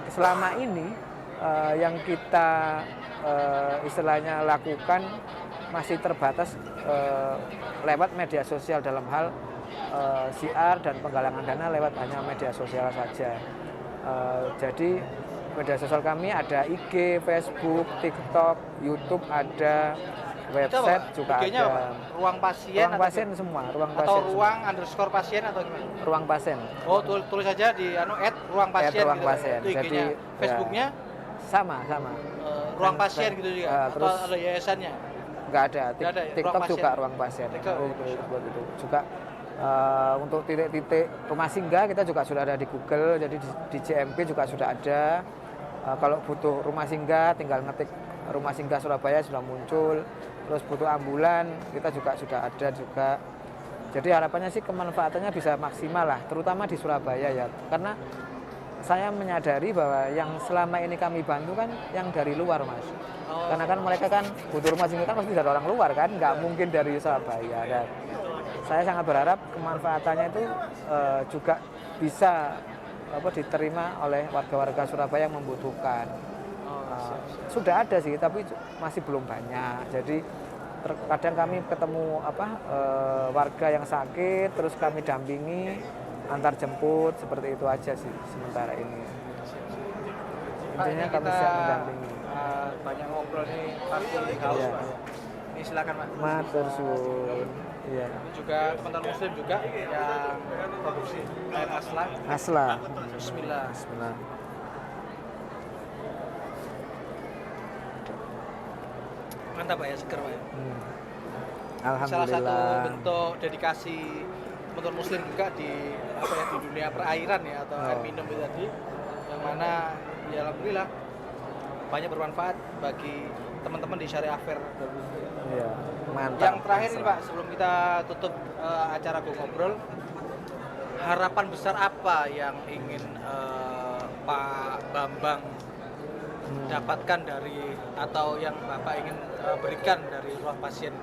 selama ini yang kita istilahnya lakukan masih terbatas lewat media sosial dalam hal siar dan penggalangan dana lewat hanya media sosial saja. Jadi media sosial kami ada IG, Facebook, TikTok, YouTube ada, website juga IG-nya ada. apa? Ruang pasien Ruang pasien semua, ruang atau pasien. ruang underscore pasien atau gimana? Ruang pasien. Oh, tulis aja di @ruang pasien. Ruang gitu. pasien. Itu IG-nya. Jadi Facebooknya sama. ruang pasien gitu juga. Atau terus ada yayasannya? nggak ada. Nggak ada ya? TikTok Ruang juga pasien. ruang pasien. TikTok. Itu juga untuk titik-titik rumah singgah kita juga sudah ada di Google, jadi di JMP juga sudah ada. Kalau butuh rumah singgah tinggal ngetik rumah singgah Surabaya sudah muncul. Terus butuh ambulan kita juga sudah ada juga. Jadi harapannya sih kemanfaatannya bisa maksimal lah, terutama di Surabaya ya. Karena saya menyadari bahwa yang selama ini kami bantu kan yang dari luar, Mas. Karena kan mereka kan butuh rumah singgah kan pasti dari orang luar kan, nggak mungkin dari Surabaya. Dan saya sangat berharap kemanfaatannya itu juga bisa diterima oleh warga-warga Surabaya yang membutuhkan. Sudah ada sih, tapi masih belum banyak. Jadi kadang kami ketemu warga yang sakit, terus kami dampingi, antar jemput, seperti itu aja sih sementara ini. Intinya kami siap mendampingi. Banyak ngobrol nih, pasti haus, Ya. Pak. Ini silakan, Pak. Matur suwun. Iya. Ini juga teman-teman muslim juga yang produksi air asla. Asla. Bismillah. Bismillah. Mantap Pak ya, seger Pak ya. Alhamdulillah. Salah satu bentuk dedikasi teman-teman muslim juga di di dunia perairan ya, atau air minum itu tadi, yang mana ya alhamdulillah banyak bermanfaat bagi teman-teman di Syariah Fair. Iya, mantap. Yang terakhir nih Pak, sebelum kita tutup acara Go Ngobrol, harapan besar apa yang ingin Pak Bambang dapatkan dari, atau yang Bapak ingin berikan dari ruang pasien?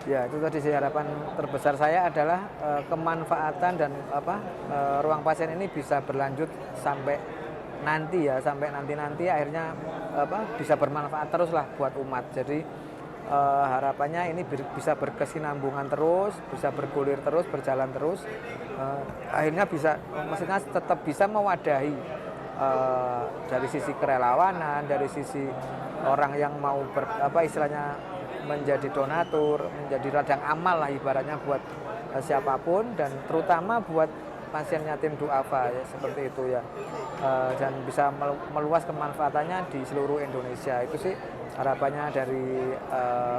Ya, itu tadi sih harapan terbesar saya adalah kemanfaatan dan ruang pasien ini bisa berlanjut sampai nanti ya, sampai nanti akhirnya bisa bermanfaat terus lah buat umat. Jadi harapannya ini bisa berkesinambungan terus, bisa bergulir terus, berjalan terus, akhirnya bisa, maksudnya tetap bisa mewadahi dari sisi kerelawanan, dari sisi orang yang mau istilahnya menjadi donatur, menjadi ladang amal lah ibaratnya buat siapapun, dan terutama buat pasien yatim duafa ya, seperti itu ya. Dan bisa meluas kemanfaatannya di seluruh Indonesia. Itu sih harapannya dari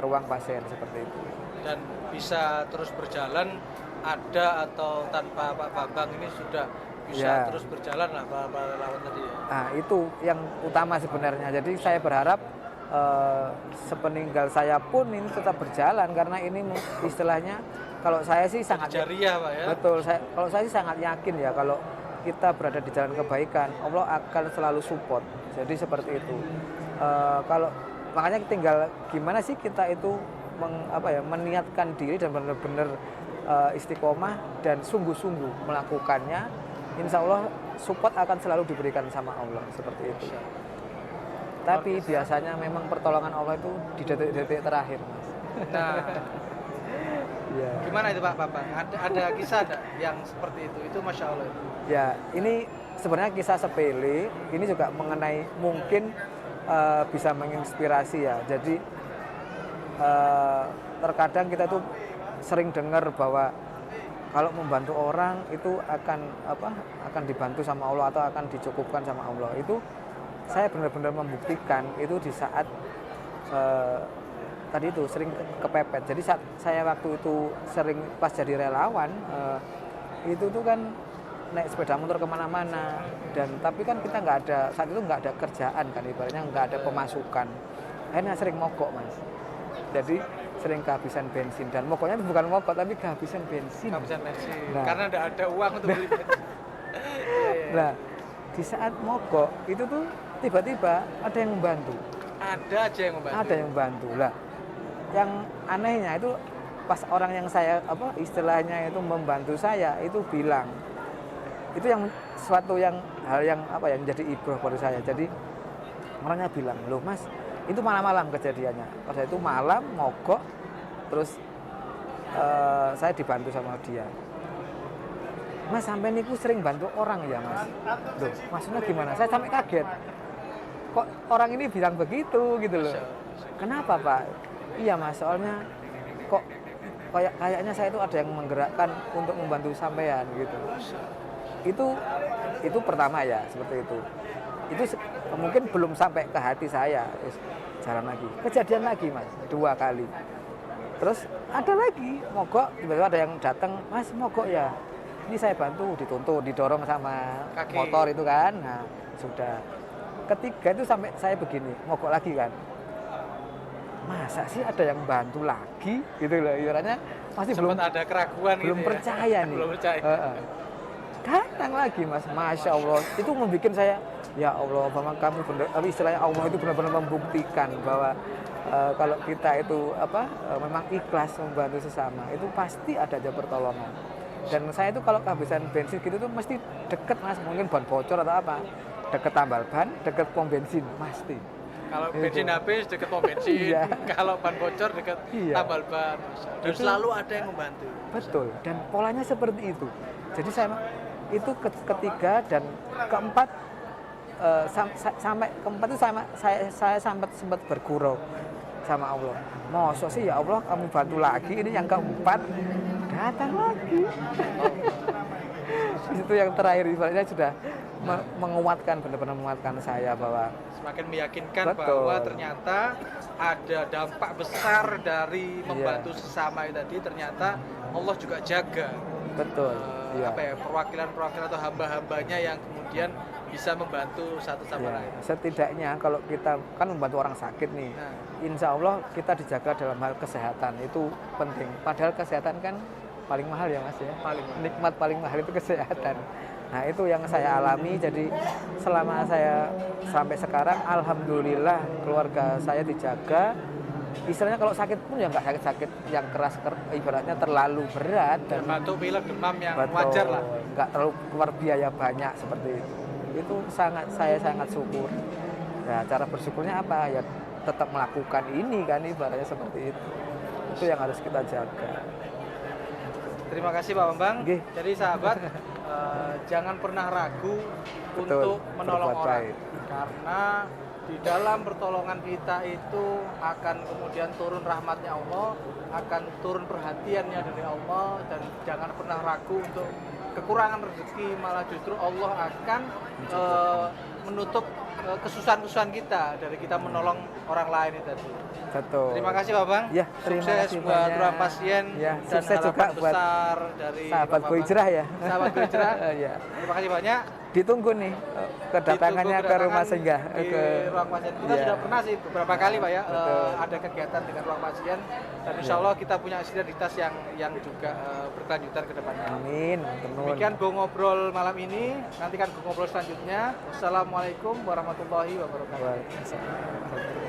ruang pasien seperti itu. Dan bisa terus berjalan, ada atau tanpa Pak Bambang ini sudah bisa terus berjalan lah Pak Lawan tadi ya. Nah, itu yang utama sebenarnya. Jadi saya berharap sepeninggal saya pun ini tetap berjalan, karena ini istilahnya kalau saya sih sangat jariah Pak ya. Betul, kalau saya sih sangat yakin ya, kalau kita berada di jalan kebaikan, Allah akan selalu support. Jadi seperti itu. Kalau makanya tinggal gimana sih kita itu meniatkan diri dan benar-benar istiqomah dan sungguh-sungguh melakukannya. Insya Allah support akan selalu diberikan sama Allah, seperti itu. Tapi biasanya memang pertolongan Allah itu di detik-detik terakhir, Mas. Nah, ya. Gimana itu Pak Bambang? Ada kisah ada yang seperti itu? Itu Masya Allah. Ya, ini sebenarnya kisah sepele. Ini juga mengenai mungkin bisa menginspirasi ya. Jadi terkadang kita tuh sering dengar bahwa kalau membantu orang itu akan dibantu sama Allah atau akan dicukupkan sama Allah. Itu saya benar-benar membuktikan itu di saat tadi itu sering kepepet. Jadi saat saya waktu itu sering pas jadi relawan itu tuh kan naik sepeda motor kemana-mana. Dan tapi kan kita nggak ada, saat itu nggak ada kerjaan kan, ibaratnya nggak ada pemasukan. Akhirnya sering mogok Mas. Jadi sering kehabisan bensin, dan mogoknya itu bukan mogok tapi kehabisan bensin. Kehabisan bensin. Nah. Karena tidak ada uang untuk beli bensin. Nah, di saat mogok itu tuh tiba-tiba ada yang membantu. Ada aja yang membantu. Ada yang membantu. Lah, yang anehnya itu pas orang yang saya istilahnya itu membantu saya itu bilang, itu yang suatu yang hal yang menjadi ibrah pada saya. Jadi orangnya bilang, loh Mas, itu malam-malam kejadiannya. Pada itu malam mogok, terus saya dibantu sama dia. Mas, sampai niku sering bantu orang ya Mas? Loh, maksudnya gimana? Saya sampai kaget. Kok orang ini bilang begitu gitu loh? Kenapa Pak? Iya Mas, soalnya kok kayaknya saya itu ada yang menggerakkan untuk membantu sampean gitu. Itu pertama ya, seperti itu. Itu mungkin belum sampai ke hati saya. Terus jalan lagi, kejadian lagi Mas, 2 kali. Terus ada lagi mogok, tiba-tiba ada yang datang, Mas mogok ya, ini saya bantu, dituntut, didorong sama Kaki. motor itu kan. Nah sudah, ketiga itu sampai saya begini, mogok lagi kan, masa sih ada yang bantu lagi gitu loh, ibaratnya masih belum ada keraguan belum gitu percaya nih. Belum percaya. Datang lagi Mas, Masya Allah, itu membuat saya, ya Allah, memang kamu benar, istilahnya Allah itu benar-benar membuktikan bahwa kalau kita itu memang ikhlas membantu sesama, itu pasti ada aja pertolongan. Dan saya itu kalau kehabisan bensin gitu tuh mesti deket Mas, mungkin ban bocor atau apa, deket tambal ban, deket pom bensin, pasti. Kalau bensin habis deket pom bensin, Iya. kalau ban bocor deket tambal ban. Dan Itu selalu ada yang membantu. Betul, dan polanya seperti itu. Jadi saya itu ketiga dan keempat, sampai keempat itu saya sempat bergurau sama Allah. Masa sih ya Allah kamu bantu lagi, ini yang keempat datang lagi. Itu yang terakhir, ibaratnya sudah menguatkan, benar-benar menguatkan saya bahwa semakin meyakinkan betul, bahwa ternyata ada dampak besar dari membantu sesama itu tadi. Ternyata Allah juga jaga betul, perwakilan-perwakilan atau hamba-hambanya yang kemudian bisa membantu satu sama lain. Setidaknya kalau kita kan membantu orang sakit nih, insya Allah kita dijaga dalam hal kesehatan, itu penting. Padahal kesehatan kan paling mahal ya Mas ya. Nikmat paling mahal itu kesehatan. Nah itu yang saya alami. Jadi selama saya sampai sekarang, alhamdulillah keluarga saya dijaga. Istilahnya kalau sakit pun ya nggak sakit-sakit yang keras, ibaratnya terlalu berat, dan batuk pilek demam yang betul, wajar lah, nggak terlalu keluar biaya banyak seperti itu saya sangat syukur. Nah cara bersyukurnya apa ya, tetap melakukan ini kan, ibaratnya seperti itu yang harus kita jaga. Terima kasih Pak Bambang. Oke. Jadi sahabat, jangan pernah ragu Betul, untuk menolong berbuat orang, baik. karena di dalam pertolongan kita itu akan kemudian turun rahmatnya Allah, akan turun perhatiannya dari Allah. Dan jangan pernah ragu untuk kekurangan rezeki, malah justru Allah akan menutup kesusahan-kesusahan kita dari kita menolong orang lain itu tadi. Betul. Terima kasih Pak Bang. Ya, terima sukses kasih buat banyak. ruang pasien, Ya, dan sukses juga harapan buat besar dari sahabat Bapak Go Hijrah ya. Sahabat Go Hijrah. Ya. Terima kasih banyak. Ditunggu nih kedatangannya ke rumah singgah, di ruang pasien. Kita sudah pernah sih beberapa kali Pak ya, ada kegiatan dengan ruang pasien, dan insya Allah kita punya sinergitas yang juga berkelanjutan ke depannya. Amin. Demikian Go Ngobrol malam ini. Nantikan Go Ngobrol selanjutnya. Wassalamualaikum warahmatullahi wabarakatuh. Waalaikumsalam.